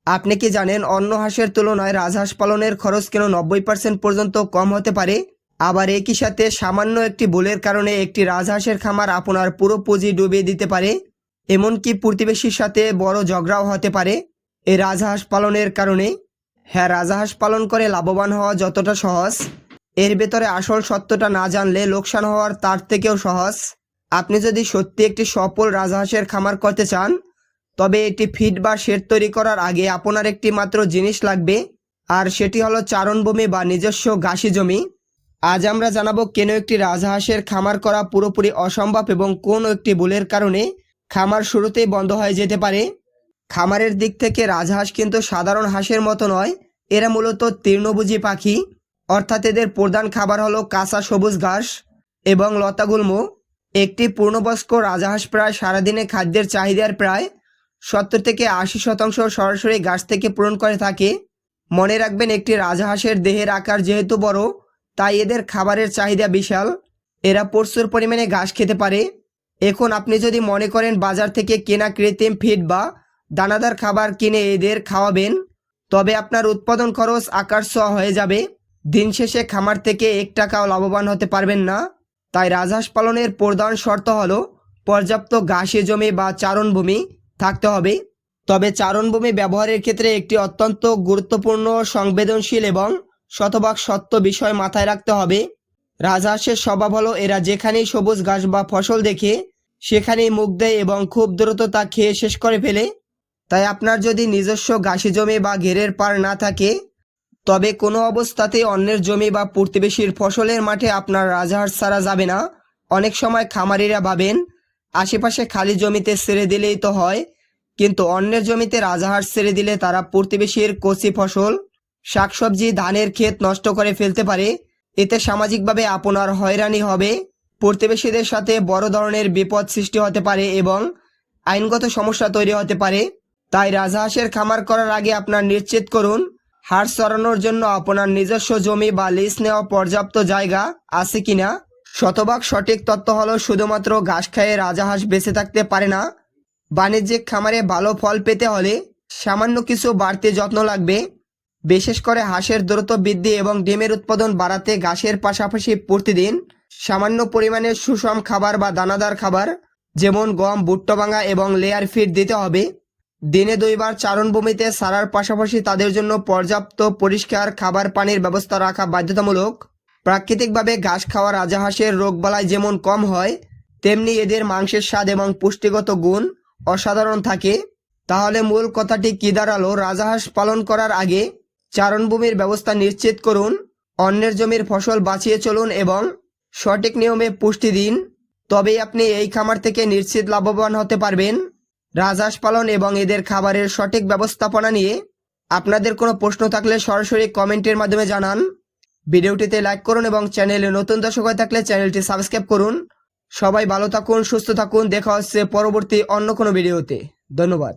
আপনি কি জানেন অন্য হাঁসের তুলনায় রাজহাঁস পালনের খরচ কেন 90% পর্যন্ত কম হতে পারে? আবার একই সাথে সামান্য একটি ভুলের কারণে একটি রাজহাঁসের খামার আপনার পুরো পুঁজি ডুবিয়ে দিতে পারে, এমনকি প্রতিবেশীর সাথে বড় ঝগড়াও হতে পারে এই রাজহাঁস পালনের কারণে। হ্যাঁ, রাজহাঁস পালন করে লাভবান হওয়া যতটা সহজ, এর ভেতরে আসল সত্যটা না জানলে লোকসান হওয়ার তার থেকেও সহজ। আপনি যদি সত্যি একটি সফল রাজহাঁসের খামার করতে চান, তবে এটি ফিড বা শেড তৈরি করার আগে আপনার একটি মাত্র জিনিস লাগবে, আর সেটি হলো চারণভূমি বা নিজস্ব ঘাসি জমি। আজ আমরা জানাবো কেন একটি রাজহাঁসের খামার করা পুরোপুরি অসম্ভব এবং কোন একটি ভুলের কারণে খামার শুরুতেই বন্ধ হয়ে যেতে পারে। খামারের দিক থেকে রাজহাঁস কিন্তু সাধারণ হাঁসের মতো নয়, এরা মূলত তৃণভোজী পাখি, অর্থাৎ এদের প্রধান খাবার হলো কাঁচা সবুজ ঘাস এবং লতাগুল্ম। একটি পূর্ণবয়স্ক রাজহাঁস প্রায় সারাদিনে খাদ্যের চাহিদার প্রায় 70 থেকে 80% সরাসরি ঘাস থেকে পূরণ করে থাকে। মনে রাখবেন, একটি রাজহাঁসের দেহের আকার যেহেতু বড়, তাই এদের খাবারের চাহিদা বিশাল। এরা প্রচুর পরিমাণে ঘাস খেতে পারে। এখন আপনি যদি মনে করেন বাজার থেকে কেনা কৃত্রিম ফিড বা দানাদার খাবার কিনে এদের খাওয়াবেন, তবে আপনার উৎপাদন খরচ আকাশ ছোঁয়া হয়ে যাবে। দিন শেষে খামার থেকে 1 টাকাও লাভবান হতে পারবেন না। তাই রাজহাঁস পালনের প্রধান শর্ত হলো পর্যাপ্ত ঘাসি জমি বা চারণভূমি থাকতে হবে। তবে চারণভূমি ব্যবহারের ক্ষেত্রে একটি অত্যন্ত গুরুত্বপূর্ণ, সংবেদনশীল এবং শতভাগ সত্য বিষয় মাথায় রাখতে হবে। রাজহাঁসের স্বভাব হলো এরা যেখানেই সবুজ ঘাস বা ফসল দেখে সেখানেই মুখ দেয় এবং খুব দ্রুত তা খেয়ে শেষ করে ফেলে। তাই আপনার যদি নিজস্ব ঘাসি জমি বা ঘেরের পাড় না থাকে, তবে কোনো অবস্থাতেই অন্যের জমি বা প্রতিবেশীর ফসলের মাঠে আপনার রাজহাঁস ছাড়া যাবে না। অনেক সময় খামারিরা ভাবেন আশেপাশে খালি জমিতে ছেড়ে দিলেই তো হয়, কিন্তু অন্যের জমিতে রাজহাঁস ছেড়ে দিলে তারা প্রতিবেশীর কচি ফসল, শাকসবজি, ধানের ক্ষেত নষ্ট করে ফেলতে পারে। এতে সামাজিকভাবে আপনার হয়রানি হবে, প্রতিবেশীদের সাথে বড় ধরনের বিপদ সৃষ্টি হতে পারে এবং আইনগত সমস্যা তৈরি হতে পারে। তাই রাজহাঁসের খামার করার আগে আপনার নিশ্চিত করুন হাঁস চরানোর জন্য আপনার নিজস্ব জমি বা লিজ নেওয়া পর্যাপ্ত জায়গা আছে কিনা। শতভাগ সঠিক তথ্য হলো শুধুমাত্র ঘাস খেয়ে রাজহাঁস বেঁচে থাকতে পারে না। বাণিজ্যিক খামারে ভালো ফল পেতে হলে সামান্য কিছু বাড়তি যত্ন লাগবে। বিশেষ করে হাঁসের দ্রুত বৃদ্ধি এবং ডিমের উৎপাদন বাড়াতে ঘাসের পাশাপাশি প্রতিদিন সামান্য পরিমাণে সুষম খাবার বা দানাদার খাবার, যেমন গম, ভুট্টা ভাঙা এবং লেয়ার ফিড দিতে হবে। দিনে 2 বার চারণভূমিতে ছাড়ার পাশাপাশি তাদের জন্য পর্যাপ্ত পরিষ্কার খাবার পানির ব্যবস্থা রাখা বাধ্যতামূলক। প্রাকৃতিকভাবে ঘাস খাওয়া রাজহাঁসের রোগবালাই যেমন কম হয়, তেমনি এদের মাংসের স্বাদ এবং পুষ্টিগত গুণ অসাধারণ থাকে। তাহলে মূল কথাটি কি দাঁড়ালো? রাজহাঁস পালন করার আগে চারণভূমির ব্যবস্থা নিশ্চিত করুন, অন্যের জমির ফসল বাঁচিয়ে চলুন এবং সঠিক নিয়মে পুষ্টি দিন। তবেই আপনি এই খামার থেকে নিশ্চিত লাভবান হতে পারবেন। রাজহাঁস পালন এবং এদের খাবারের সঠিক ব্যবস্থাপনা নিয়ে আপনাদের কোনো প্রশ্ন থাকলে সরাসরি কমেন্টের মাধ্যমে জানান। ভিডিওটিতে লাইক করুন এবং চ্যানেলে নতুন দর্শক হয়ে থাকলে চ্যানেলটি সাবস্ক্রাইব করুন। সবাই ভালো থাকুন, সুস্থ থাকুন। দেখা হচ্ছে পরবর্তী অন্য কোনো ভিডিওতে। ধন্যবাদ।